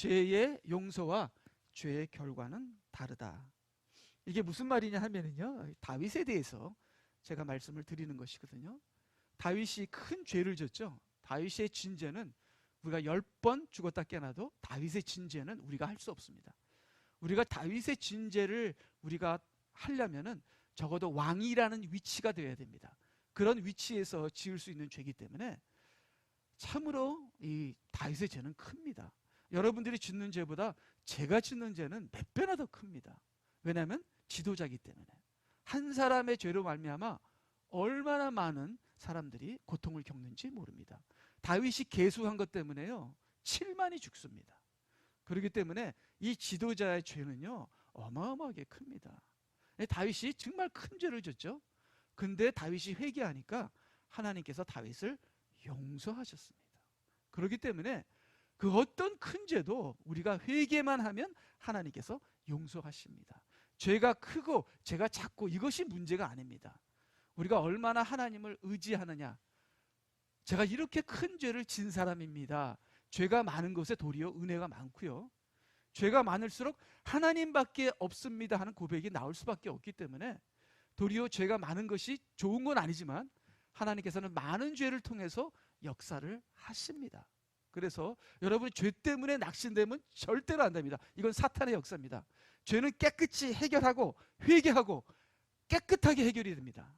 죄의 용서와 죄의 결과는 다르다. 이게 무슨 말이냐 하면은요, 다윗에 대해서 제가 말씀을 드리는 것이거든요. 다윗이 큰 죄를 졌죠. 다윗의 진죄는 우리가 10번 죽었다 깨어나도 다윗의 진죄는 우리가 할 수 없습니다. 우리가 다윗의 진죄를 우리가 하려면은 적어도 왕이라는 위치가 되어야 됩니다. 그런 위치에서 지을 수 있는 죄이기 때문에 참으로 이 다윗의 죄는 큽니다. 여러분들이 짓는 죄보다 제가 짓는 죄는 몇 배나 더 큽니다. 왜냐하면 지도자이기 때문에. 한 사람의 죄로 말미암아 얼마나 많은 사람들이 고통을 겪는지 모릅니다. 다윗이 계수한 것 때문에요, 7만이 죽습니다. 그렇기 때문에 이 지도자의 죄는요, 어마어마하게 큽니다. 다윗이 정말 큰 죄를 졌죠. 근데 다윗이 회개하니까 하나님께서 다윗을 용서하셨습니다. 그렇기 때문에 그 어떤 큰 죄도 우리가 회개만 하면 하나님께서 용서하십니다. 죄가 크고 죄가 작고 이것이 문제가 아닙니다. 우리가 얼마나 하나님을 의지하느냐. 제가 이렇게 큰 죄를 진 사람입니다. 죄가 많은 것에 도리어 은혜가 많고요, 죄가 많을수록 하나님밖에 없습니다 하는 고백이 나올 수밖에 없기 때문에 도리어 죄가 많은 것이 좋은 건 아니지만 하나님께서는 많은 죄를 통해서 역사를 하십니다. 그래서 여러분이 죄 때문에 낙심되면 절대로 안 됩니다. 이건 사탄의 역사입니다. 죄는 깨끗이 해결하고 회개하고 깨끗하게 해결이 됩니다.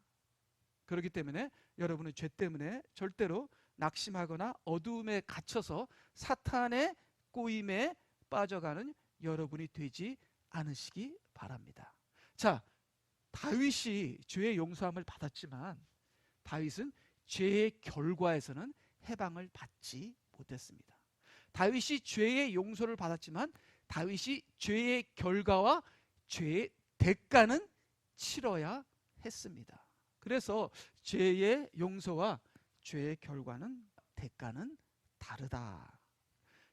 그렇기 때문에 여러분은 죄 때문에 절대로 낙심하거나 어두움에 갇혀서 사탄의 꼬임에 빠져가는 여러분이 되지 않으시기 바랍니다. 자, 다윗이 죄의 용서함을 받았지만 다윗은 죄의 결과에서는 해방을 받지 못했습니다. 다윗이 죄의 용서를 받았지만 다윗이 죄의 결과와 죄의 대가는 치러야 했습니다. 그래서 죄의 용서와 죄의 결과는, 대가는 다르다.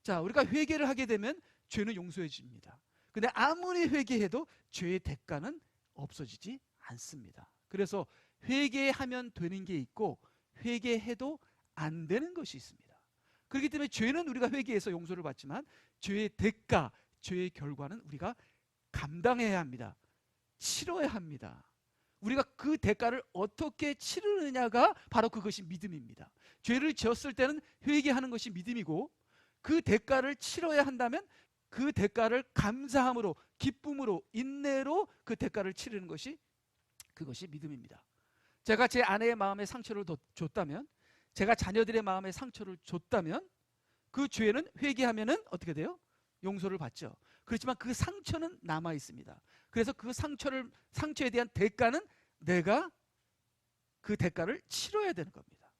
자, 우리가 회개를 하게 되면 죄는 용서해집니다. 근데 아무리 회개해도 죄의 대가는 없어지지 않습니다. 그래서 회개하면 되는 게 있고 회개해도 안 되는 것이 있습니다. 그렇기 때문에 죄는 우리가 회개해서 용서를 받지만 죄의 대가, 죄의 결과는 우리가 감당해야 합니다. 치러야 합니다. 우리가 그 대가를 어떻게 치르느냐가 바로 그것이 믿음입니다. 죄를 지었을 때는 회개하는 것이 믿음이고 그 대가를 치러야 한다면 그 대가를 감사함으로, 기쁨으로, 인내로 그 대가를 치르는 것이, 그것이 믿음입니다. 제가 제 아내의 마음에 상처를 줬다면, 제가 자녀들의 마음에 상처를 줬다면 그 죄는 회개하면은 어떻게 돼요? 용서를 받죠. 그렇지만 그 상처는 남아 있습니다. 그래서 그 상처에 대한 대가는 내가 그 대가를 치러야 되는 겁니다.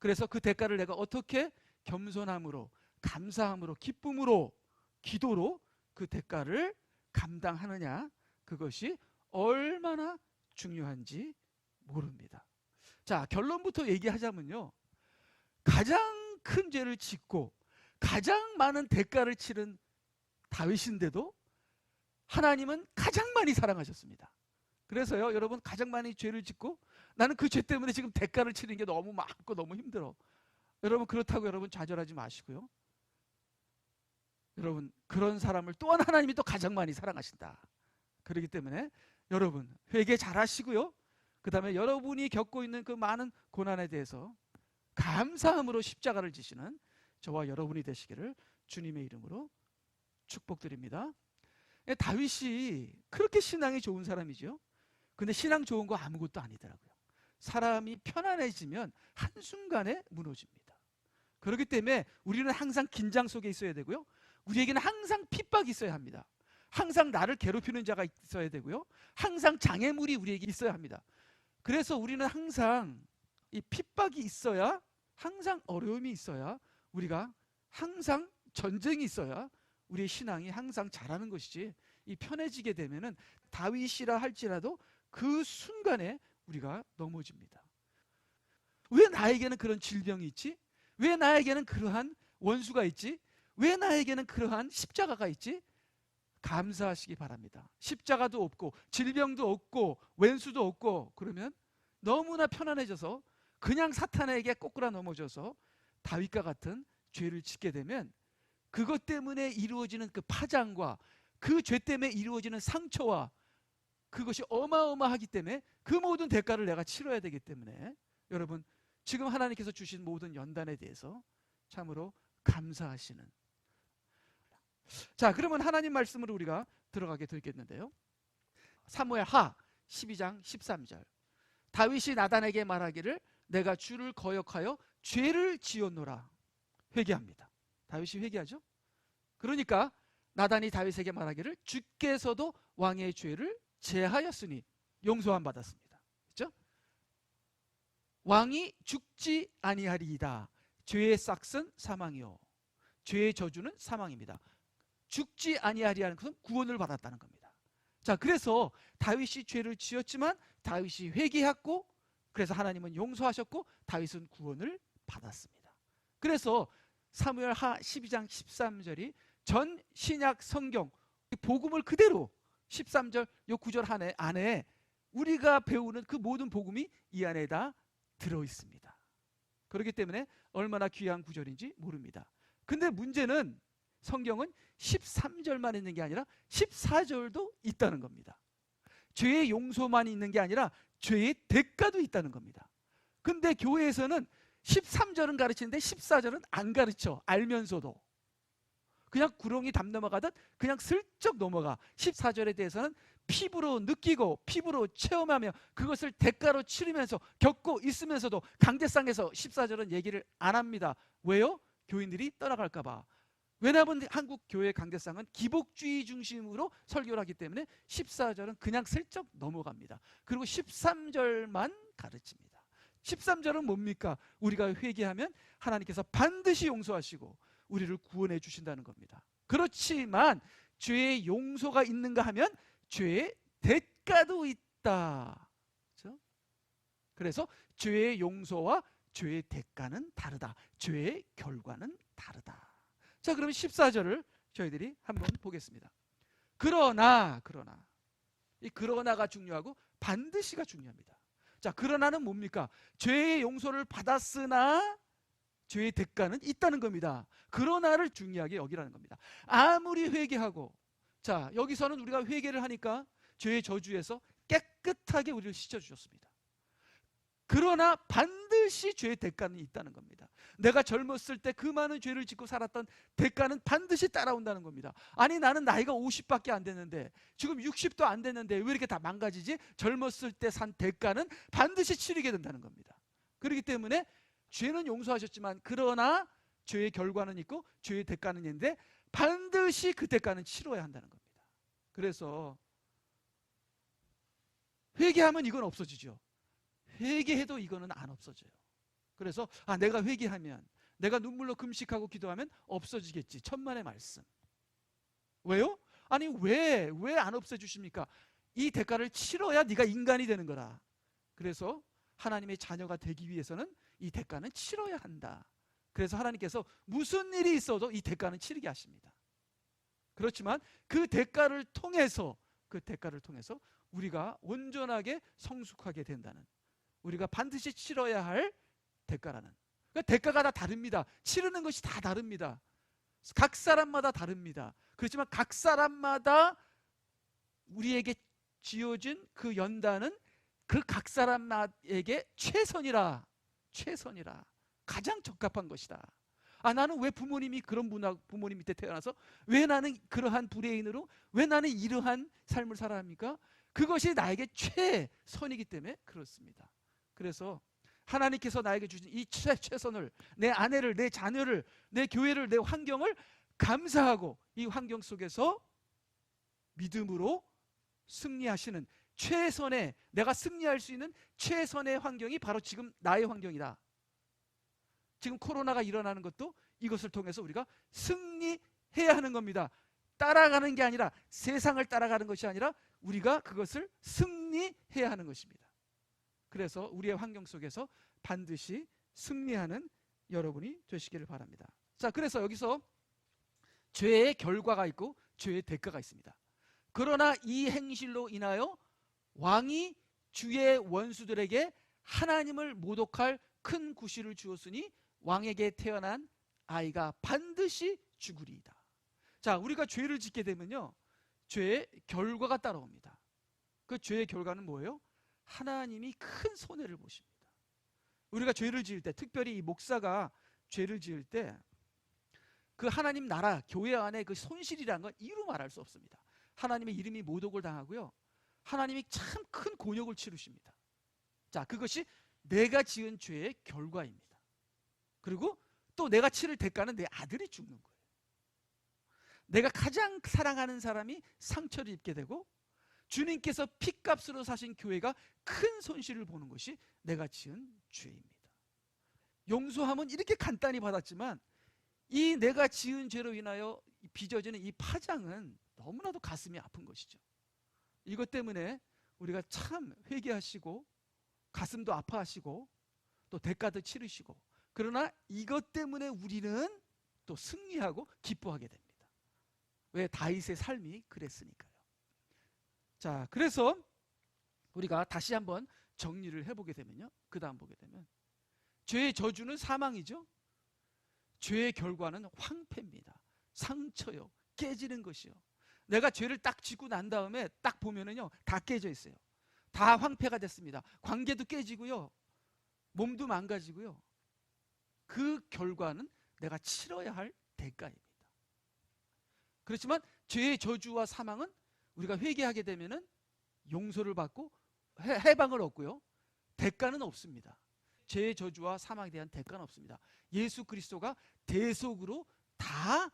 그래서 그 대가를 내가 어떻게 겸손함으로, 감사함으로, 기쁨으로, 기도로 그 대가를 감당하느냐, 그것이 얼마나 중요한지 모릅니다. 자, 결론부터 얘기하자면요, 가장 큰 죄를 짓고 가장 많은 대가를 치른 다윗인데도 하나님은 가장 많이 사랑하셨습니다. 그래서요, 여러분, 가장 많이 죄를 짓고 나는 그 죄 때문에 지금 대가를 치는 게 너무 많고 너무 힘들어, 여러분, 그렇다고 여러분 좌절하지 마시고요. 여러분, 그런 사람을 또한 하나님이 또 가장 많이 사랑하신다. 그렇기 때문에 여러분 회개 잘 하시고요, 그 다음에 여러분이 겪고 있는 그 많은 고난에 대해서 감사함으로 십자가를 지시는 저와 여러분이 되시기를 주님의 이름으로 축복드립니다. 다윗이 그렇게 신앙이 좋은 사람이죠. 근데 신앙 좋은 거 아무것도 아니더라고요. 사람이 편안해지면 한순간에 무너집니다. 그렇기 때문에 우리는 항상 긴장 속에 있어야 되고요, 우리에게는 항상 핍박이 있어야 합니다. 항상 나를 괴롭히는 자가 있어야 되고요, 항상 장애물이 우리에게 있어야 합니다. 그래서 우리는 항상 이 핍박이 있어야, 항상 어려움이 있어야, 우리가 항상 전쟁이 있어야 우리의 신앙이 항상 자라는 것이지, 이 편해지게 되면은 다윗이라 할지라도 그 순간에 우리가 넘어집니다. 왜 나에게는 그런 질병이 있지? 왜 나에게는 그러한 원수가 있지? 왜 나에게는 그러한 십자가가 있지? 감사하시기 바랍니다. 십자가도 없고 질병도 없고 왼수도 없고 그러면 너무나 편안해져서 그냥 사탄에게 꼬꾸라 넘어져서 다윗과 같은 죄를 짓게 되면 그것 때문에 이루어지는 그 파장과 그 죄 때문에 이루어지는 상처와 그것이 어마어마하기 때문에 그 모든 대가를 내가 치러야 되기 때문에 여러분 지금 하나님께서 주신 모든 연단에 대해서 참으로 감사하시는. 자, 그러면 하나님 말씀으로 우리가 들어가게 되겠는데요. 사무엘 하 12장 13절. 다윗이 나단에게 말하기를 내가 주를 거역하여 죄를 지었노라. 회개합니다. 다윗이 회개하죠. 그러니까 나단이 다윗에게 말하기를 주께서도 왕의 죄를 제하였으니 용서함 받았습니다. 그렇죠? 왕이 죽지 아니하리이다. 죄의 싹은 사망이요 죄의 저주는 사망입니다. 죽지 아니하리라는 것은 구원을 받았다는 겁니다. 자, 그래서 다윗이 죄를 지었지만 다윗이 회개했고 그래서 하나님은 용서하셨고 다윗은 구원을 받았습니다. 그래서 사무엘 하 12장 13절이 전 신약 성경 복음을 그대로 13절 요 구절 안에 우리가 배우는 그 모든 복음이 이 안에 다 들어있습니다. 그렇기 때문에 얼마나 귀한 구절인지 모릅니다. 근데 문제는 성경은 13절만 있는 게 아니라 14절도 있다는 겁니다. 죄의 용서만 있는 게 아니라 죄의 대가도 있다는 겁니다. 근데 교회에서는 13절은 가르치는데 14절은 안 가르쳐. 알면서도 그냥 구렁이 담 넘어가듯 그냥 슬쩍 넘어가. 14절에 대해서는 피부로 느끼고 피부로 체험하며 그것을 대가로 치르면서 겪고 있으면서도 강제상에서 14절은 얘기를 안 합니다. 왜요? 교인들이 떠나갈까 봐. 왜냐하면 한국 교회 강대상은 기복주의 중심으로 설교를 하기 때문에 14절은 그냥 슬쩍 넘어갑니다. 그리고 13절만 가르칩니다. 13절은 뭡니까? 우리가 회개하면 하나님께서 반드시 용서하시고 우리를 구원해 주신다는 겁니다. 그렇지만 죄의 용서가 있는가 하면 죄의 대가도 있다. 그렇죠? 그래서 죄의 용서와 죄의 대가는 다르다. 죄의 결과는 다르다. 자, 그러면 14절을 저희들이 한번 보겠습니다. 그러나 이 그러나가 중요하고 반드시가 중요합니다. 자, 그러나는 뭡니까? 죄의 용서를 받았으나 죄의 대가는 있다는 겁니다. 그러나를 중요하게 여기라는 겁니다. 아무리 회개하고, 자, 여기서는 우리가 회개를 하니까 죄의 저주에서 깨끗하게 우리를 씻어주셨습니다. 그러나 반드시 죄의 대가는 있다는 겁니다. 내가 젊었을 때 그 많은 죄를 짓고 살았던 대가는 반드시 따라온다는 겁니다. 아니, 나는 나이가 50밖에 안 됐는데 지금 60도 안 됐는데 왜 이렇게 다 망가지지? 젊었을 때 산 대가는 반드시 치르게 된다는 겁니다. 그렇기 때문에 죄는 용서하셨지만 그러나 죄의 결과는 있고 죄의 대가는 있는데 반드시 그 대가는 치러야 한다는 겁니다. 그래서 회개하면 이건 없어지죠. 회개해도 이거는 안 없어져요. 그래서 내가 회개하면, 내가 눈물로 금식하고 기도하면 없어지겠지. 천만의 말씀. 왜요? 아니, 왜 안 없애주십니까? 이 대가를 치러야 네가 인간이 되는 거라. 그래서 하나님의 자녀가 되기 위해서는 이 대가는 치러야 한다. 그래서 하나님께서 무슨 일이 있어도 이 대가는 치르게 하십니다. 그렇지만 그 대가를 통해서 우리가 온전하게 성숙하게 된다는, 우리가 반드시 치러야 할 대가라는, 그러니까 대가가 다 다릅니다. 치르는 것이 다 다릅니다. 각 사람마다 다릅니다. 그렇지만 각 사람마다 우리에게 지어진 그 연단은 그 각 사람에게 최선이라 가장 적합한 것이다. 나는 왜 부모님이 그런 부모님 밑에 태어나서 왜 나는 그러한 불의인으로 왜 나는 이러한 삶을 살아야 합니까? 그것이 나에게 최선이기 때문에 그렇습니다. 그래서 하나님께서 나에게 주신 이 최선을, 내 아내를, 내 자녀를, 내 교회를, 내 환경을 감사하고 이 환경 속에서 믿음으로 승리하시는 최선의, 내가 승리할 수 있는 최선의 환경이 바로 지금 나의 환경이다. 지금 코로나가 일어나는 것도 이것을 통해서 우리가 승리해야 하는 겁니다. 따라가는 게 아니라, 세상을 따라가는 것이 아니라 우리가 그것을 승리해야 하는 것입니다. 그래서 우리의 환경 속에서 반드시 승리하는 여러분이 되시기를 바랍니다. 자, 그래서 여기서 죄의 결과가 있고 죄의 대가가 있습니다. 그러나 이 행실로 인하여 왕이 주의 원수들에게 하나님을 모독할 큰 구실을 주었으니 왕에게 태어난 아이가 반드시 죽으리이다. 자, 우리가 죄를 짓게 되면요, 죄의 결과가 따라옵니다. 그 죄의 결과는 뭐예요? 하나님이 큰 손해를 보십니다. 우리가 죄를 지을 때, 특별히 이 목사가 죄를 지을 때 그 하나님 나라, 교회 안에 그 손실이라는 건 이루 말할 수 없습니다. 하나님의 이름이 모독을 당하고요, 하나님이 참 큰 곤욕을 치르십니다. 자, 그것이 내가 지은 죄의 결과입니다. 그리고 또 내가 치를 대가는 내 아들이 죽는 거예요. 내가 가장 사랑하는 사람이 상처를 입게 되고, 주님께서 핏값으로 사신 교회가 큰 손실을 보는 것이 내가 지은 죄입니다. 용서함은 이렇게 간단히 받았지만 이 내가 지은 죄로 인하여 빚어지는 이 파장은 너무나도 가슴이 아픈 것이죠. 이것 때문에 우리가 참 회개하시고 가슴도 아파하시고 또 대가도 치르시고, 그러나 이것 때문에 우리는 또 승리하고 기뻐하게 됩니다. 왜? 다윗의 삶이 그랬으니까요. 자, 그래서 우리가 다시 한번 정리를 해보게 되면요, 그 다음 보게 되면 죄의 저주는 사망이죠. 죄의 결과는 황폐입니다. 상처요, 깨지는 것이요. 내가 죄를 딱 짓고 난 다음에 딱 보면은요, 다 깨져 있어요. 다 황폐가 됐습니다. 관계도 깨지고요, 몸도 망가지고요. 그 결과는 내가 치러야 할 대가입니다. 그렇지만 죄의 저주와 사망은 우리가 회개하게 되면은 용서를 받고 해방을 얻고요, 대가는 없습니다. 죄의 저주와 사망에 대한 대가는 없습니다. 예수 그리스도가 대속으로 다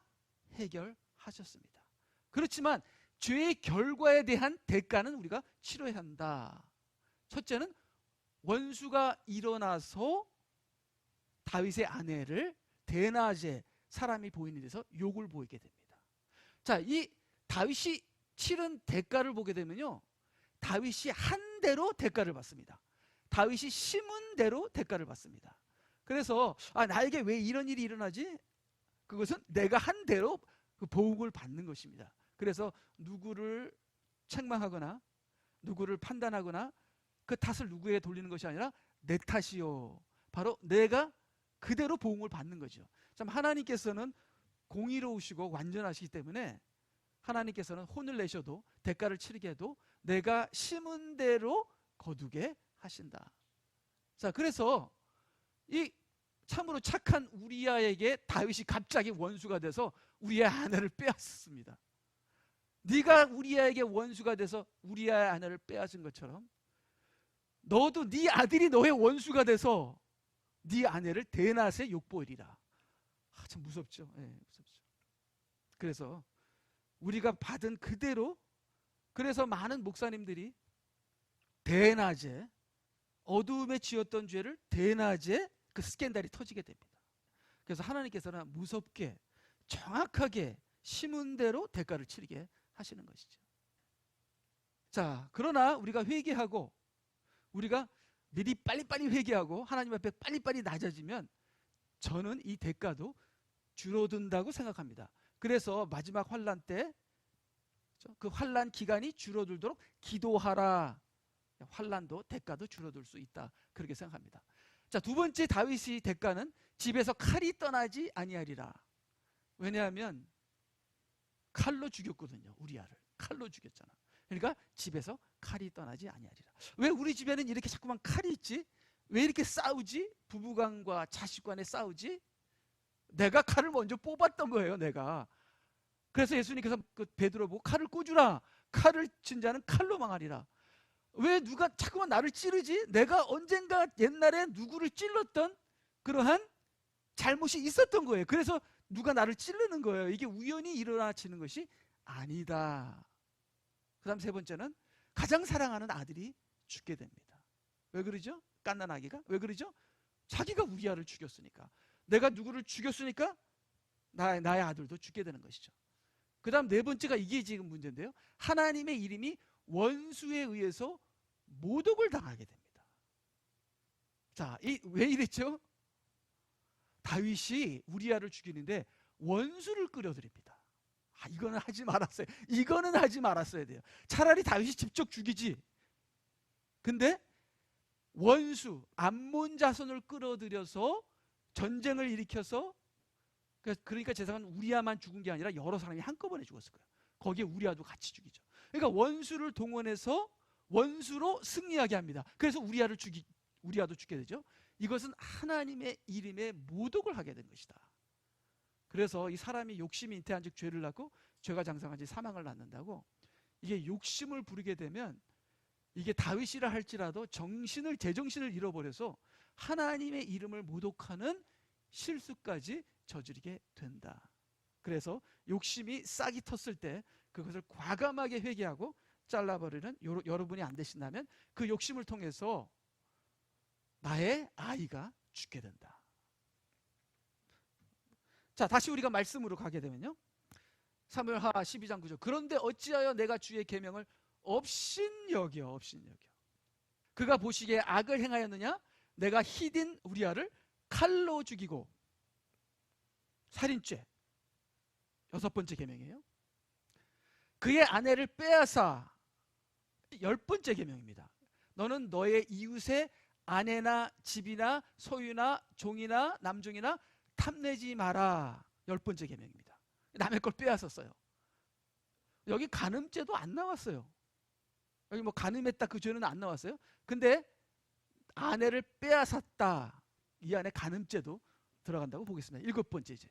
해결하셨습니다. 그렇지만 죄의 결과에 대한 대가는 우리가 치러야 한다. 첫째는 원수가 일어나서 다윗의 아내를 대낮에 사람이 보이는 데서 욕을 보이게 됩니다. 자, 이 다윗이 치른 대가를 보게 되면요, 다윗이 한 대로 대가를 받습니다. 다윗이 심은 대로 대가를 받습니다. 그래서 나에게 왜 이런 일이 일어나지? 그것은 내가 한 대로 그 보응을 받는 것입니다. 그래서 누구를 책망하거나 누구를 판단하거나 그 탓을 누구에게 돌리는 것이 아니라 내 탓이요, 바로 내가 그대로 보응을 받는 거죠. 참 하나님께서는 공의로우시고 완전하시기 때문에 하나님께서는 혼을 내셔도 대가를 치르게 해도 내가 심은 대로 거두게 하신다. 자, 그래서 이 참으로 착한 우리아에게 다윗이 갑자기 원수가 돼서 우리아의 아내를 빼앗았습니다. 네가 우리아에게 원수가 돼서 우리아의 아내를 빼앗은 것처럼 너도 네 아들이 너의 원수가 돼서 네 아내를 대낮에 욕보이리라. 참 무섭죠. 네, 무섭죠. 그래서 우리가 받은 그대로, 그래서 많은 목사님들이 대낮에 어두움에 지었던 죄를 대낮에 그 스캔들이 터지게 됩니다. 그래서 하나님께서는 무섭게 정확하게 심은 대로 대가를 치르게 하시는 것이죠. 자, 그러나 우리가 회개하고 우리가 미리 빨리빨리 회개하고 하나님 앞에 빨리빨리 낮아지면 저는 이 대가도 줄어든다고 생각합니다. 그래서 마지막 환난 때 그 환난 기간이 줄어들도록 기도하라. 환난도 대가도 줄어들 수 있다, 그렇게 생각합니다. 자, 두 번째 다윗의 대가는 집에서 칼이 떠나지 아니하리라. 왜냐하면 칼로 죽였거든요. 우리아를 칼로 죽였잖아. 그러니까 집에서 칼이 떠나지 아니하리라. 왜 우리 집에는 이렇게 자꾸만 칼이 있지? 왜 이렇게 싸우지? 부부간과 자식간에 싸우지? 내가 칼을 먼저 뽑았던 거예요, 내가. 그래서 예수님께서 그 베드로 보고 칼을 꽂으라. 칼을 친 자는 칼로 망하리라. 왜 누가 자꾸만 나를 찌르지? 내가 언젠가 옛날에 누구를 찔렀던 그러한 잘못이 있었던 거예요. 그래서 누가 나를 찌르는 거예요. 이게 우연히 일어나지는 것이 아니다. 그 다음 세 번째는 가장 사랑하는 아들이 죽게 됩니다. 왜 그러죠? 갓난 아기가 왜 그러죠? 자기가 우리아를 죽였으니까. 내가 누구를 죽였으니까 나의 아들도 죽게 되는 것이죠. 그 다음 네 번째가 이게 지금 문제인데요, 하나님의 이름이 원수에 의해서 모독을 당하게 됩니다. 자, 왜 이랬죠? 다윗이 우리아를 죽이는데 원수를 끌어들입니다. 이거는 하지 말았어요. 이거는 하지 말았어야 돼요. 차라리 다윗이 직접 죽이지. 근데 원수 암몬 자손을 끌어들여서 전쟁을 일으켜서 그러니까 제사장은 우리야만 죽은 게 아니라 여러 사람이 한꺼번에 죽었을 거예요. 거기에 우리야도 같이 죽이죠. 그러니까 원수를 동원해서 원수로 승리하게 합니다. 그래서 우리야도 죽게 되죠. 이것은 하나님의 이름에 모독을 하게 된 것이다. 그래서 이 사람이 욕심이 잉태한즉 죄를 낳고 죄가 장성한즉 사망을 낳는다고. 이게 욕심을 부리게 되면 이게 다윗이라 할지라도 제정신을 잃어버려서 하나님의 이름을 모독하는 실수까지 저지르게 된다. 그래서 욕심이 싹이 텄을 때 그것을 과감하게 회개하고 잘라버리는 여러분이 안 되신다면 그 욕심을 통해서 나의 아이가 죽게 된다. 자, 다시 우리가 말씀으로 가게 되면요, 사무엘하 12장 9절. 그런데 어찌하여 내가 주의 계명을 업신여겨 그가 보시기에 악을 행하였느냐? 내가 히딘 우리아를 칼로 죽이고. 살인죄 6번째 계명이에요. 그의 아내를 빼앗아 10번째 계명입니다. 너는 너의 이웃의 아내나 집이나 소유나 종이나 남종이나 탐내지 마라. 10번째 계명입니다. 남의 걸 빼앗았어요. 여기 간음죄도 안 나왔어요. 여기 뭐 간음했다 그 죄는 안 나왔어요. 근데 아내를 빼앗았다, 이 안에 간음죄도 들어간다고 보겠습니다. 7번째 죄.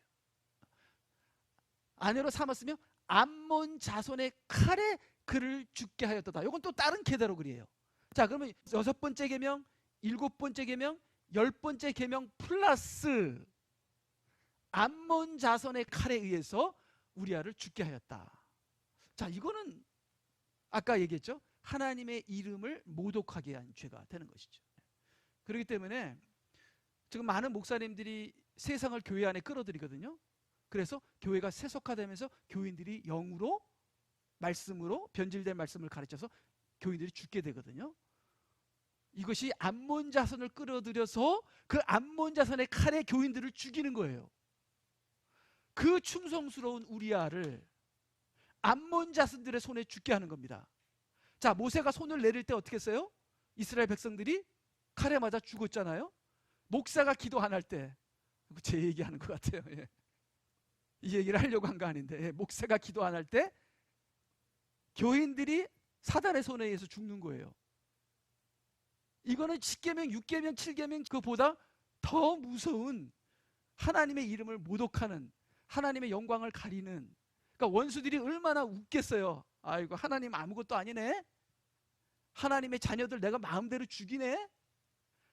아내로 삼았으며 암몬 자손의 칼에 그를 죽게 하였다. 이건 또 다른 계대로 그래요. 자, 그러면 6번째 계명, 7번째 계명, 10번째 계명 플러스 암몬 자손의 칼에 의해서 우리아를 죽게 하였다. 자, 이거는 아까 얘기했죠. 하나님의 이름을 모독하게 한 죄가 되는 것이죠. 그렇기 때문에 지금 많은 목사님들이 세상을 교회 안에 끌어들이거든요. 그래서 교회가 세속화되면서 교인들이 영으로, 말씀으로, 변질된 말씀을 가르쳐서 교인들이 죽게 되거든요. 이것이 암몬 자손을 끌어들여서 그 암몬 자손의 칼에 교인들을 죽이는 거예요. 그 충성스러운 우리아를 암몬 자손들의 손에 죽게 하는 겁니다. 자, 모세가 손을 내릴 때 어떻게 했어요? 이스라엘 백성들이 칼에 맞아 죽었잖아요. 목사가 기도 안 할 때, 제 얘기하는 것 같아요. 예. 이 얘기를 하려고 한 거 아닌데, 예. 목사가 기도 안 할 때 교인들이 사단의 손에 의해서 죽는 거예요. 이거는 10계명, 6계명, 7계명 그보다 더 무서운 하나님의 이름을 모독하는, 하나님의 영광을 가리는. 그러니까 원수들이 얼마나 웃겠어요. 아이고, 하나님 아무것도 아니네. 하나님의 자녀들 내가 마음대로 죽이네.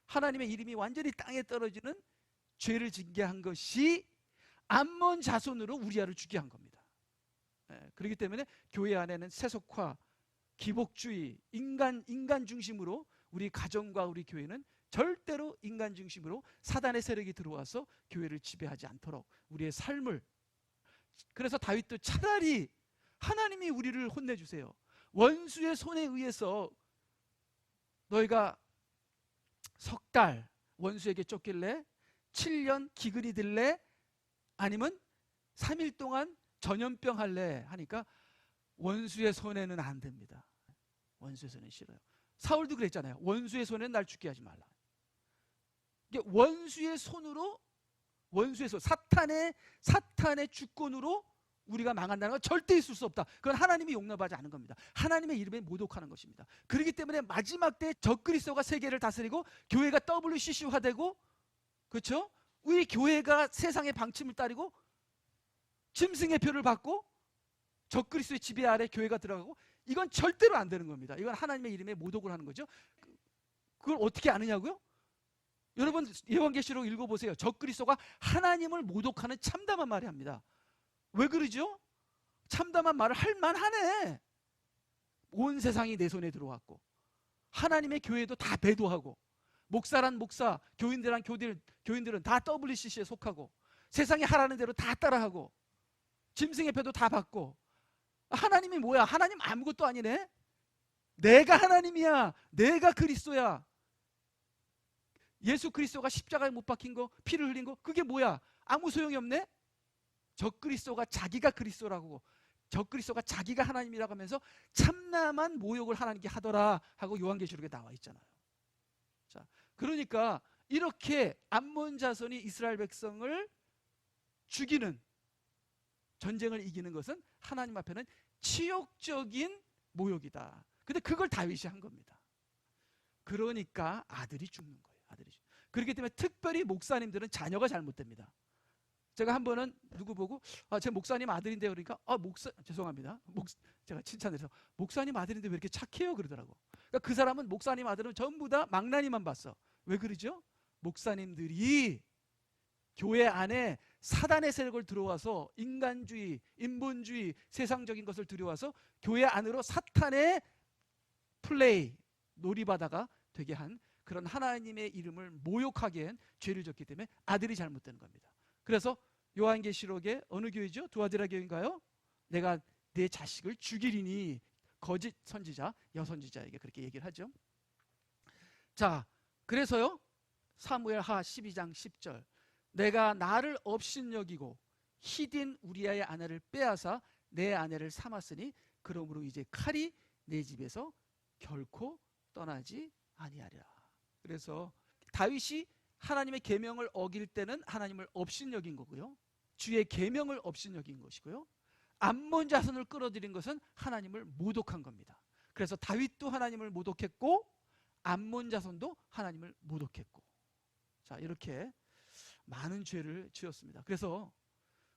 하나님의 이름이 완전히 땅에 떨어지는 죄를 짓게 한 것이 암몬 자손으로 우리아를 죽게 한 겁니다. 그렇기 때문에 교회 안에는 세속화, 기복주의, 인간 중심으로 우리 가정과 우리 교회는 절대로 인간 중심으로 사단의 세력이 들어와서 교회를 지배하지 않도록 우리의 삶을. 그래서 다윗도 차라리 하나님이 우리를 혼내주세요. 원수의 손에 의해서 너희가 석 달 원수에게 쫓길래 7년 기근이 들래? 아니면 3일 동안 전염병 할래? 하니까 원수의 손에는 안 됩니다. 원수의 손은 싫어요. 사울도 그랬잖아요. 원수의 손에는 날 죽게 하지 말라. 이게 원수의 손으로, 원수의 손, 사탄의 주권으로 우리가 망한다는 건 절대 있을 수 없다. 그건 하나님이 용납하지 않은 겁니다. 하나님의 이름에 모독하는 것입니다. 그렇기 때문에 마지막 때 적그리스도가 세계를 다스리고 교회가 WCC화되고, 그렇죠? 우리 교회가 세상의 방침을 따르고 짐승의 표를 받고 적그리스도의 지배 아래 교회가 들어가고, 이건 절대로 안 되는 겁니다. 이건 하나님의 이름에 모독을 하는 거죠. 그걸 어떻게 아느냐고요? 여러분 요한계시록 읽어보세요. 적그리스도가 하나님을 모독하는 참담한 말을 합니다. 왜 그러죠? 참담한 말을 할 만하네. 온 세상이 내 손에 들어왔고, 하나님의 교회도 다 배도하고, 목사란 목사, 교인들은 다 WCC에 속하고, 세상이 하라는 대로 다 따라하고, 짐승의 표도 다 받고, 하나님이 뭐야? 하나님 아무것도 아니네. 내가 하나님이야. 내가 그리스도야. 예수 그리스도가 십자가에 못 박힌 거, 피를 흘린 거, 그게 뭐야? 아무 소용이 없네. 적그리스도가 자기가 그리스도라고, 적그리스도가 자기가 하나님이라고 하면서 참남한 모욕을 하나님께 하더라 하고 요한계시록에 나와 있잖아요. 자, 그러니까 이렇게 암몬 자손이 이스라엘 백성을 죽이는, 전쟁을 이기는 것은 하나님 앞에는 치욕적인 모욕이다. 근데 그걸 다윗이 한 겁니다. 그러니까 아들이 죽는 거예요. 그렇기 때문에 특별히 목사님들은 자녀가 잘못됩니다. 제가 한 번은 누구 보고 제 목사님 아들인데요. 그러니까 죄송합니다. 제가 칭찬해서 목사님 아들인데 왜 이렇게 착해요? 그러더라고. 그러니까 그 사람은 목사님 아들은 전부 다 망나니만 봤어. 왜 그러죠? 목사님들이 교회 안에 사단의 세력을 들어와서 인간주의, 인본주의, 세상적인 것을 들여와서 교회 안으로 사탄의 플레이, 놀이바다가 되게 한 그런 하나님의 이름을 모욕하게 한 죄를 졌기 때문에 아들이 잘못된 겁니다. 그래서 요한계시록에 어느 교회죠? 두아디라 교회인가요? 내가 내 자식을 죽이리니, 거짓 선지자, 여선지자에게 그렇게 얘기를 하죠. 자, 그래서요, 사무엘하 12장 10절, 내가 나를 업신여기고 히딘 우리아의 아내를 빼앗아 내 아내를 삼았으니 그러므로 이제 칼이 내 집에서 결코 떠나지 아니하리라. 그래서 다윗이 하나님의 계명을 어길 때는 하나님을 업신여긴 거고요, 주의 계명을 업신여긴 것이고요, 암몬 자손을 끌어들인 것은 하나님을 모독한 겁니다. 그래서 다윗도 하나님을 모독했고 암몬 자손도 하나님을 모독했고, 자, 이렇게 많은 죄를 지었습니다. 그래서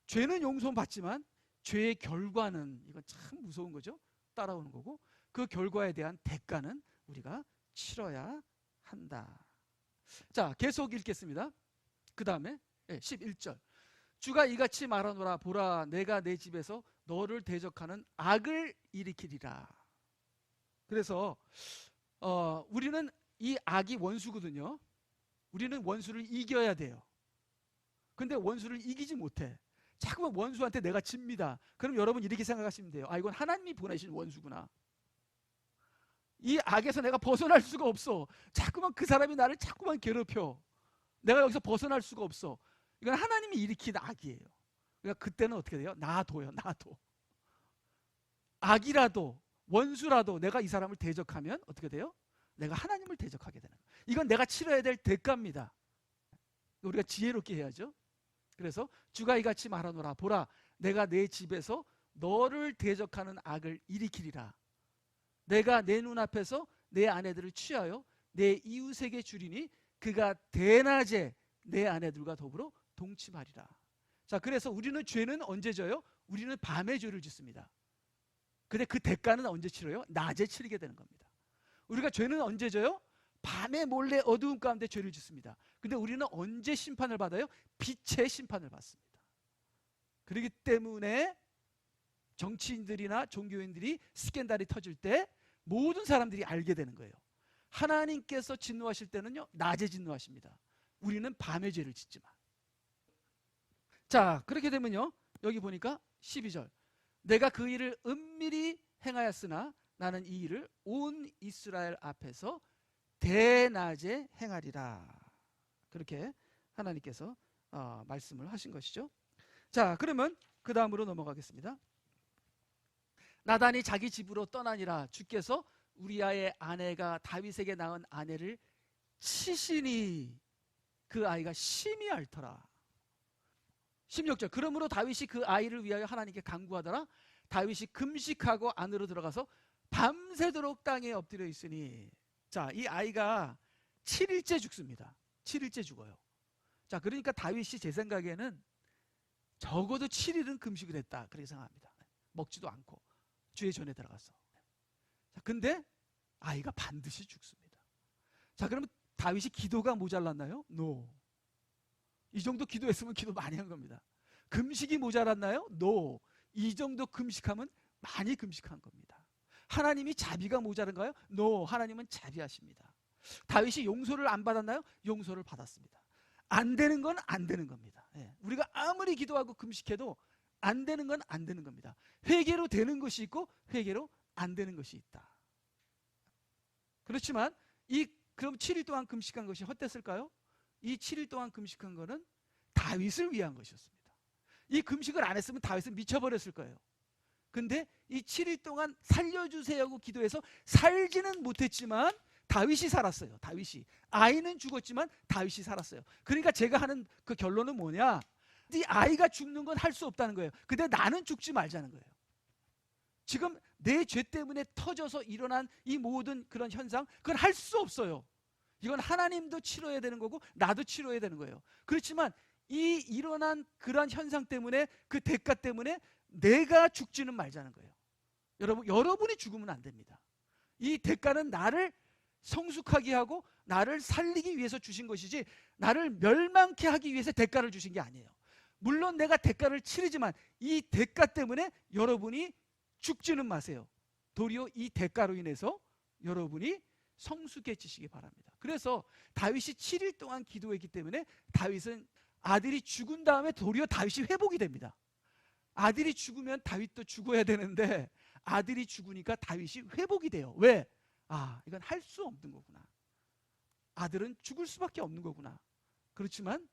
죄는 용서받지만 죄의 결과는, 이건 참 무서운 거죠. 따라오는 거고, 그 결과에 대한 대가는 우리가 치러야 한다. 자, 계속 읽겠습니다. 그 다음에 11절, 주가 이같이 말하노라. 보라, 내가 내 집에서 너를 대적하는 악을 일으키리라. 그래서 우리는 이 악이 원수거든요. 우리는 원수를 이겨야 돼요. 근데 원수를 이기지 못해. 자꾸만 원수한테 내가 집니다. 그럼 여러분 이렇게 생각하시면 돼요. 이건 하나님이 보내신 원수구나. 이 악에서 내가 벗어날 수가 없어. 자꾸만 그 사람이 나를 자꾸만 괴롭혀. 내가 여기서 벗어날 수가 없어. 이건 하나님이 일으킨 악이에요. 그러니까 그때는 어떻게 돼요? 놔둬요. 악이라도 원수라도 내가 이 사람을 대적하면 어떻게 돼요? 내가 하나님을 대적하게 되는 거예요. 이건 내가 치러야 될 대가입니다. 우리가 지혜롭게 해야죠. 그래서 주가 이같이 말하노라. 보라, 내가 내 집에서 너를 대적하는 악을 일으키리라. 내가 내 눈앞에서 내 아내들을 취하여 내 이웃에게 주리니 그가 대낮에 내 아내들과 더불어 동침하리라. 자, 그래서 우리는 죄는 언제 져요? 우리는 밤에 죄를 짓습니다. 근데 그 대가는 언제 치러요? 낮에 치르게 되는 겁니다. 우리가 죄는 언제 져요? 밤에 몰래 어두운 가운데 죄를 짓습니다. 근데 우리는 언제 심판을 받아요? 빛의 심판을 받습니다. 그렇기 때문에 정치인들이나 종교인들이 스캔들이 터질 때 모든 사람들이 알게 되는 거예요. 하나님께서 진노하실 때는요, 낮에 진노하십니다. 우리는 밤에 죄를 짓지만. 자, 그렇게 되면요, 여기 보니까 12절, 내가 그 일을 은밀히 행하였으나 나는 이 일을 온 이스라엘 앞에서 대낮에 행하리라. 그렇게 하나님께서 말씀을 하신 것이죠. 자, 그러면 그 다음으로 넘어가겠습니다. 나단이 자기 집으로 떠나니라. 주께서 우리아의 아내가 다윗에게 낳은 아내를 치시니 그 아이가 심히 앓더라. 16절, 그러므로 다윗이 그 아이를 위하여 하나님께 간구하더라. 다윗이 금식하고 안으로 들어가서 밤새도록 땅에 엎드려 있으니. 자, 이 아이가 7일째 죽습니다. 7일째 죽어요. 자, 그러니까 다윗이 제 생각에는 적어도 7일은 금식을 했다, 그렇게 생각합니다. 먹지도 않고 주의 전에 들어가서. 자, 근데 아이가 반드시 죽습니다. 자, 그러면 다윗이 기도가 모자랐나요? No. 이 정도 기도했으면 기도 많이 한 겁니다. 금식이 모자랐나요? No. 이 정도 금식하면 많이 금식한 겁니다. 하나님이 자비가 모자란가요? No. 하나님은 자비하십니다. 다윗이 용서를 안 받았나요? 용서를 받았습니다. 안 되는 건 안 되는 겁니다. 우리가 아무리 기도하고 금식해도 안 되는 건 안 되는 겁니다. 회개로 되는 것이 있고 회개로 안 되는 것이 있다. 그렇지만 그럼 7일 동안 금식한 것이 헛됐을까요? 이 7일 동안 금식한 것은 다윗을 위한 것이었습니다. 이 금식을 안 했으면 다윗은 미쳐버렸을 거예요. 근데 이 7일 동안 살려주세요 하고 기도해서 살지는 못했지만 다윗이 살았어요. 다윗이. 아이는 죽었지만 다윗이 살았어요. 그러니까 제가 하는 그 결론은 뭐냐? 네 아이가 죽는 건 할 수 없다는 거예요. 근데 나는 죽지 말자는 거예요. 지금 내 죄 때문에 터져서 일어난 이 모든 그런 현상, 그건 할 수 없어요. 이건 하나님도 치러야 되는 거고 나도 치러야 되는 거예요. 그렇지만 이 일어난 그런 현상 때문에, 그 대가 때문에 내가 죽지는 말자는 거예요. 여러분이 죽으면 안 됩니다. 이 대가는 나를 성숙하게 하고 나를 살리기 위해서 주신 것이지 나를 멸망케 하기 위해서 대가를 주신 게 아니에요. 물론 내가 대가를 치르지만 이 대가 때문에 여러분이 죽지는 마세요. 도리어 이 대가로 인해서 여러분이 성숙해지시기 바랍니다. 그래서 다윗이 7일 동안 기도했기 때문에 다윗은 아들이 죽은 다음에 도리어 다윗이 회복이 됩니다. 아들이 죽으면 다윗도 죽어야 되는데 아들이 죽으니까 다윗이 회복이 돼요. 왜? 이건 할 수 없는 거구나. 아들은 죽을 수밖에 없는 거구나. 그렇지만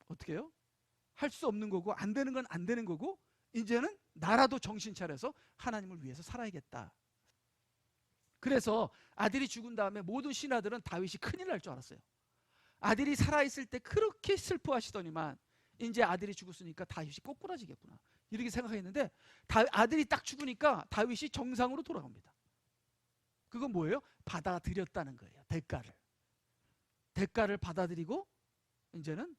어떻게 해요? 할 수 없는 거고 안 되는 건 안 되는 거고 이제는 나라도 정신 차려서 하나님을 위해서 살아야겠다. 그래서 아들이 죽은 다음에 모든 신하들은 다윗이 큰일 날 줄 알았어요. 아들이 살아있을 때 그렇게 슬퍼하시더니만 이제 아들이 죽었으니까 다윗이 꼬꾸라지겠구나 이렇게 생각했는데 아들이 딱 죽으니까 다윗이 정상으로 돌아갑니다. 그건 뭐예요? 받아들였다는 거예요. 대가를 받아들이고 이제는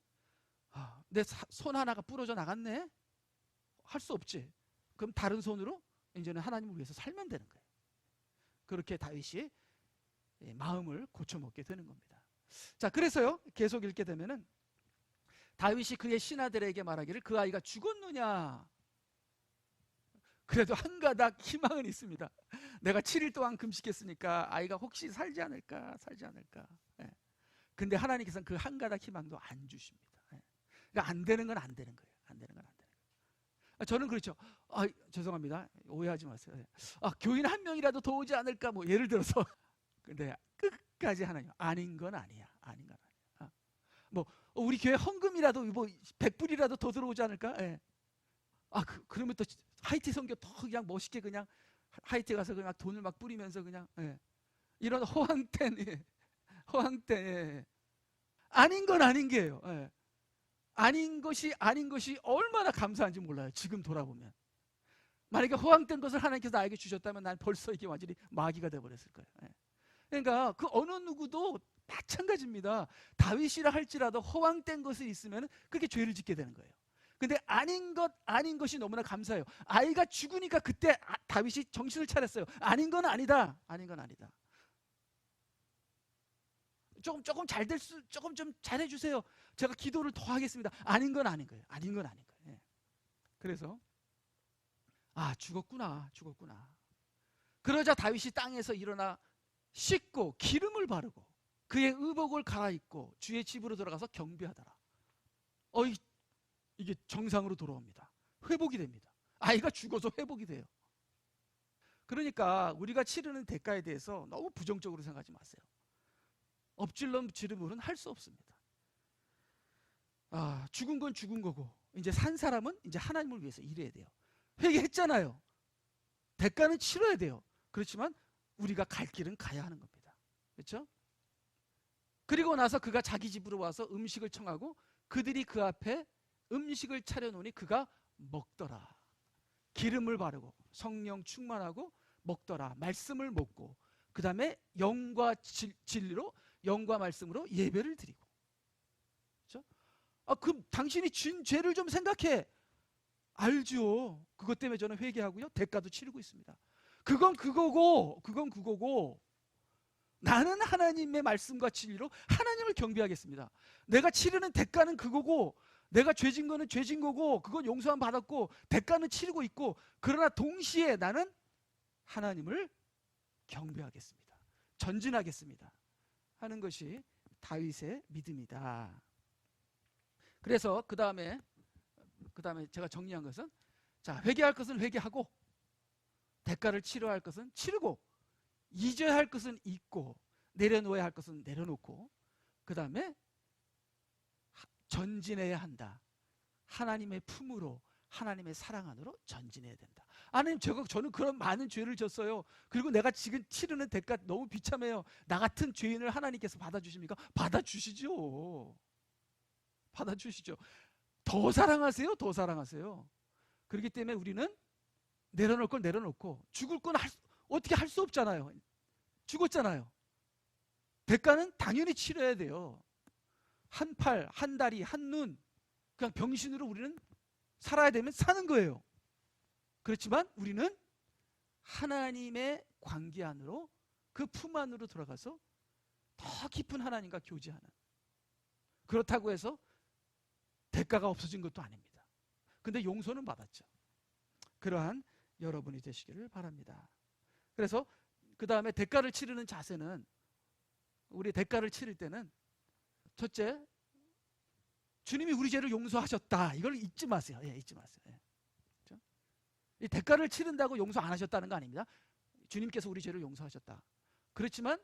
내 손 하나가 부러져 나갔네? 할 수 없지. 그럼 다른 손으로 이제는 하나님을 위해서 살면 되는 거예요. 그렇게 다윗이 마음을 고쳐먹게 되는 겁니다. 자, 그래서요 계속 읽게 되면은 다윗이 그의 신하들에게 말하기를 그 아이가 죽었느냐? 그래도 한 가닥 희망은 있습니다. 내가 7일 동안 금식했으니까 아이가 혹시 살지 않을까. 예. 근데 하나님께서는 그 한 가닥 희망도 안 주십니다. 예. 그러니까 안 되는 건 안 되는 거예요. 저는 그렇죠. 죄송합니다. 오해하지 마세요. 교인 한 명이라도 더 오지 않을까, 뭐 예를 들어서. 근데 끝까지 하나님 아닌 건 아니야. 뭐 우리 교회 헌금이라도 뭐 100불이라도 더 들어오지 않을까? 예. 그러면 또 하이티 선교 더 그냥 멋있게 그냥 하이티 가서 그냥 돈을 막 뿌리면서 그냥 이런 허황된 아닌 건 아닌 게예요. 아닌 것이 얼마나 감사한지 몰라요. 지금 돌아보면. 만약에 허황된 것을 하나님께서 나에게 주셨다면 난 벌써 이게 완전히 마귀가 되어버렸을 거예요. 그러니까 그 어느 누구도 마찬가지입니다. 다윗이라 할지라도 허황된 것이 있으면 그렇게 죄를 짓게 되는 거예요. 근데 아닌 것이 너무나 감사해요. 아이가 죽으니까 그때 다윗이 정신을 차렸어요. 아닌 건 아니다. 조금 조금 좀 잘해주세요. 제가 기도를 더 하겠습니다. 아닌 건 아닌 거예요. 그래서 죽었구나. 그러자 다윗이 땅에서 일어나 씻고 기름을 바르고 그의 의복을 갈아입고 주의 집으로 들어가서 경배하더라. 이게 정상으로 돌아옵니다. 회복이 됩니다. 아이가 죽어서 회복이 돼요. 그러니까 우리가 치르는 대가에 대해서 너무 부정적으로 생각하지 마세요. 엎질러 지르물은 할 수 없습니다. 죽은 건 죽은 거고 이제 산 사람은 이제 하나님을 위해서 일해야 돼요. 회개했잖아요. 대가는 치러야 돼요. 그렇지만 우리가 갈 길은 가야 하는 겁니다. 그렇죠? 그리고 나서 그가 자기 집으로 와서 음식을 청하고 그들이 그 앞에 음식을 차려놓으니 그가 먹더라. 기름을 바르고 성령 충만하고 먹더라. 말씀을 먹고 그 다음에 영과 진리로 영과 말씀으로 예배를 드리고. 그렇죠? 그 당신이 진 죄를 좀 생각해. 알죠. 그것 때문에 저는 회개하고요. 대가도 치르고 있습니다. 그건 그거고 나는 하나님의 말씀과 진리로 하나님을 경배하겠습니다. 내가 치르는 대가는 그거고 내가 죄진 거는 죄진 거고 그건 용서함 받았고 대가는 치르고 있고 그러나 동시에 나는 하나님을 경배하겠습니다. 전진하겠습니다. 하는 것이 다윗의 믿음이다. 그래서 그 다음에 제가 정리한 것은 회개할 것은 회개하고 대가를 치러야 할 것은 치르고 잊어야 할 것은 잊고 내려놓아야 할 것은 내려놓고 그 다음에 전진해야 한다. 하나님의 품으로 하나님의 사랑 안으로 전진해야 된다. 하나님 저는 그런 많은 죄를 졌어요. 그리고 내가 지금 치르는 대가 너무 비참해요. 나 같은 죄인을 하나님께서 받아주십니까? 받아주시죠. 더 사랑하세요. 더 사랑하세요. 그렇기 때문에 우리는 내려놓을 걸 내려놓고 죽을 건 어떻게 할 수 없잖아요. 죽었잖아요. 대가는 당연히 치러야 돼요. 한 팔, 한 다리, 한 눈, 그냥 병신으로 우리는 살아야 되면 사는 거예요. 그렇지만 우리는 하나님의 관계 안으로, 그 품 안으로 들어가서 더 깊은 하나님과 교제하는, 그렇다고 해서 대가가 없어진 것도 아닙니다. 근데 용서는 받았죠. 그러한 여러분이 되시기를 바랍니다. 그래서 그 다음에 대가를 치르는 자세는, 우리 대가를 치를 때는 첫째, 주님이 우리 죄를 용서하셨다. 이걸 잊지 마세요. 잊지 마세요. 그렇죠? 이 대가를 치른다고 용서 안 하셨다는 거 아닙니다. 주님께서 우리 죄를 용서하셨다. 그렇지만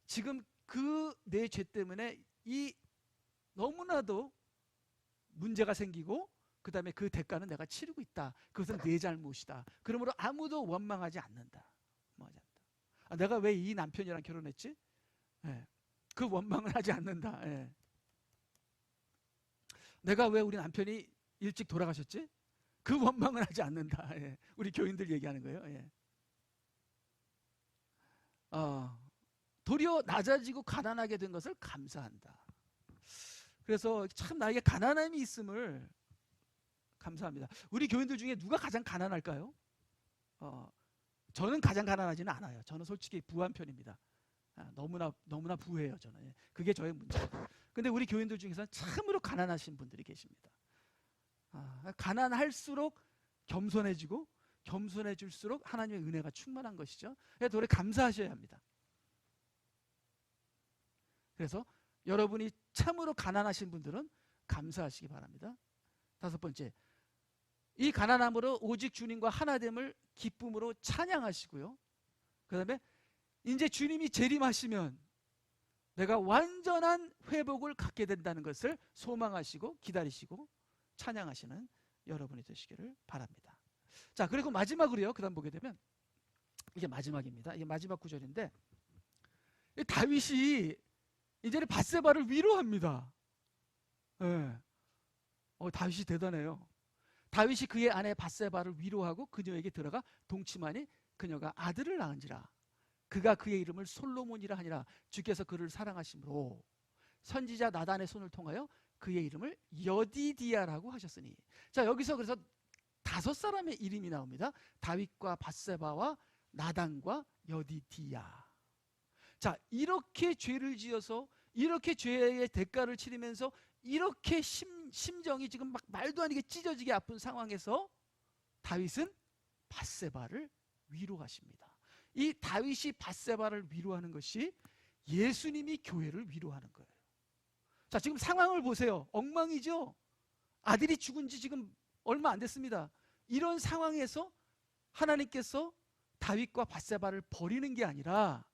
지금 그 내 죄 때문에 이 너무나도 문제가 생기고, 그 다음에 그 대가는 내가 치르고 있다. 그것은 내 잘못이다. 그러므로 아무도 원망하지 않는다. 내가 왜 이 남편이랑 결혼했지? 그 원망을 하지 않는다. 내가 왜 우리 남편이 일찍 돌아가셨지? 그 원망을 하지 않는다. 우리 교인들 얘기하는 거예요. 도리어 낮아지고 가난하게 된 것을 감사한다. 그래서 참 나에게 가난함이 있음을 감사합니다. 우리 교인들 중에 누가 가장 가난할까요? 저는 가장 가난하지는 않아요. 저는 솔직히 부한 편입니다. 너무나 부해요. 저는. 그게 저의 문제예요. 근데 우리 교인들 중에서는 참으로 가난하신 분들이 계십니다. 가난할수록 겸손해지고, 겸손해질수록 하나님의 은혜가 충만한 것이죠. 그래서 우리 감사하셔야 합니다. 그래서 여러분이 참으로 가난하신 분들은 감사하시기 바랍니다. 다섯 번째, 이 가난함으로 오직 주님과 하나됨을 기쁨으로 찬양하시고요. 그 다음에 이제 주님이 재림하시면 내가 완전한 회복을 갖게 된다는 것을 소망하시고 기다리시고 찬양하시는 여러분이 되시기를 바랍니다. 자, 그리고 마지막으로요, 그 다음 보게 되면 이게 마지막입니다. 이게 마지막 구절인데, 다윗이 이제는 밧세바를 위로합니다. 다윗이 대단해요. 다윗이 그의 아내 밧세바를 위로하고 그녀에게 들어가 동침하니 그녀가 아들을 낳은지라. 그가 그의 이름을 솔로몬이라 하니라. 주께서 그를 사랑하심으로 선지자 나단의 손을 통하여 그의 이름을 여디디아라고 하셨으니. 자, 여기서 그래서 5사람의 이름이 나옵니다. 다윗과 밧세바와 나단과 여디디아. 자, 이렇게 죄를 지어서 이렇게 죄의 대가를 치르면서 이렇게 심정이 지금 막 말도 아니게 찢어지게 아픈 상황에서 다윗은 밧세바를 위로하십니다. 이 다윗이 밧세바를 위로하는 것이 예수님이 교회를 위로하는 거예요. 자, 지금 상황을 보세요. 엉망이죠? 아들이 죽은 지 지금 얼마 안 됐습니다. 이런 상황에서 하나님께서 다윗과 밧세바를 버리는 게 아니라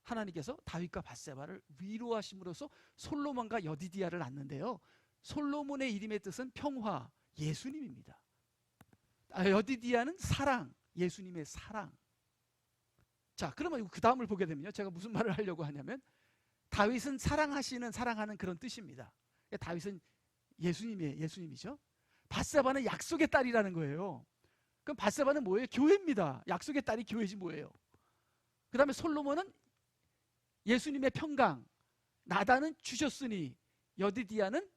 하나님께서 다윗과 밧세바를 위로하심으로써 솔로몬과 여디디아를 낳는데요. 솔로몬의 이름의 뜻은 평화, 예수님입니다. 여디디아는 사랑, 예수님의 사랑. 자, 그러면 그 다음을 보게 되면요, 제가 무슨 말을 하려고 하냐면, 다윗은 사랑하는 그런 뜻입니다. 다윗은 예수님이죠. 밧세바는 약속의 딸이라는 거예요. 그럼 밧세바는 뭐예요? 교회입니다. 약속의 딸이 교회지 뭐예요. 그 다음에 솔로몬은 예수님의 평강, 나단은 주셨으니, 여디디아는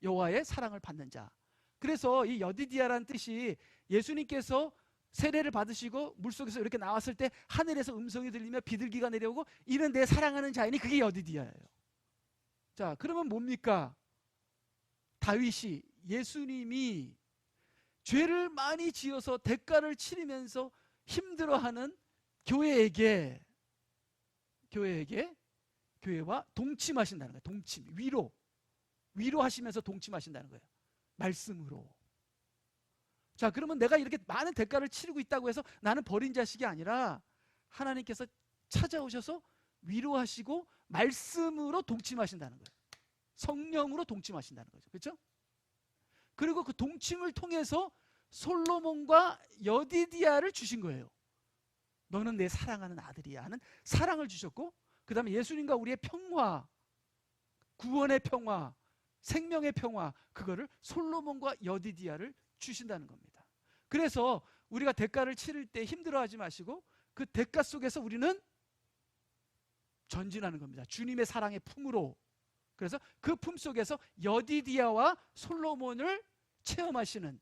여호와의 사랑을 받는 자. 그래서 이 여디디아라는 뜻이 예수님께서 세례를 받으시고 물속에서 이렇게 나왔을 때 하늘에서 음성이 들리며 비둘기가 내려오고 이는 내 사랑하는 자이니, 그게 여디디아예요. 자, 그러면 뭡니까? 다윗이, 예수님이 죄를 많이 지어서 대가를 치르면서 힘들어하는 교회와 동침하신다는 거예요. 동침, 위로하시면서 동침하신다는 거예요. 말씀으로. 자, 그러면 내가 이렇게 많은 대가를 치르고 있다고 해서 나는 버린 자식이 아니라 하나님께서 찾아오셔서 위로하시고 말씀으로 동침하신다는 거예요. 성령으로 동침하신다는 거죠. 그렇죠? 그리고 그 동침을 통해서 솔로몬과 여디디아를 주신 거예요. 너는 내 사랑하는 아들이야 하는 사랑을 주셨고, 그 다음에 예수님과 우리의 평화, 구원의 평화, 생명의 평화, 그거를 솔로몬과 여디디아를 주신다는 겁니다. 그래서 우리가 대가를 치를 때 힘들어하지 마시고 그 대가 속에서 우리는 전진하는 겁니다. 주님의 사랑의 품으로. 그래서 그 품 속에서 여디디아와 솔로몬을 체험하시는,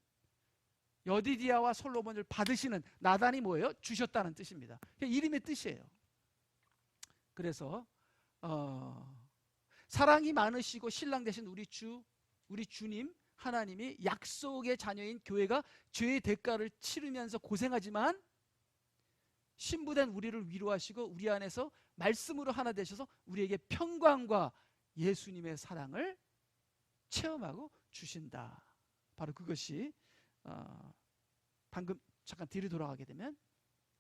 여디디아와 솔로몬을 받으시는, 나단이 뭐예요? 주셨다는 뜻입니다. 이름의 뜻이에요. 그래서 사랑이 많으시고 신랑 되신 우리 주님 하나님이 약속의 자녀인 교회가 죄의 대가를 치르면서 고생하지만 신부된 우리를 위로하시고 우리 안에서 말씀으로 하나 되셔서 우리에게 평강과 예수님의 사랑을 체험하고 주신다. 바로 그것이 방금 잠깐 뒤로 돌아가게 되면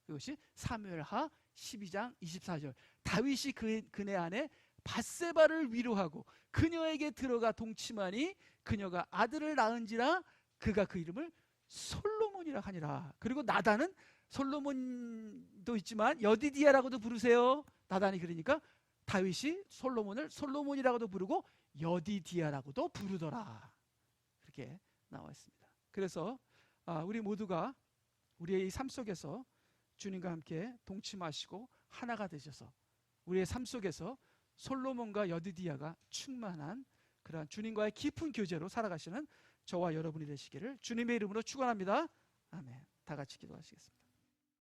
그것이 사무엘하 12장 24절, 다윗이 그네 안에 밧세바를 위로하고 그녀에게 들어가 동침하니 그녀가 아들을 낳은지라 그가 그 이름을 솔로몬이라 하니라. 그리고 나단은 솔로몬도 있지만 여디디아라고도 부르세요. 나단이 그러니까 다윗이 솔로몬을 솔로몬이라고도 부르고 여디디아라고도 부르더라. 그렇게 나와 있습니다. 그래서 우리 모두가 우리의 삶 속에서 주님과 함께 동침하시고 하나가 되셔서 우리의 삶 속에서 솔로몬과 여디디아가 충만한 그러한 주님과의 깊은 교제로 살아가시는 저와 여러분이 되시기를 주님의 이름으로 축원합니다. 아멘. 다 같이 기도하시겠습니다.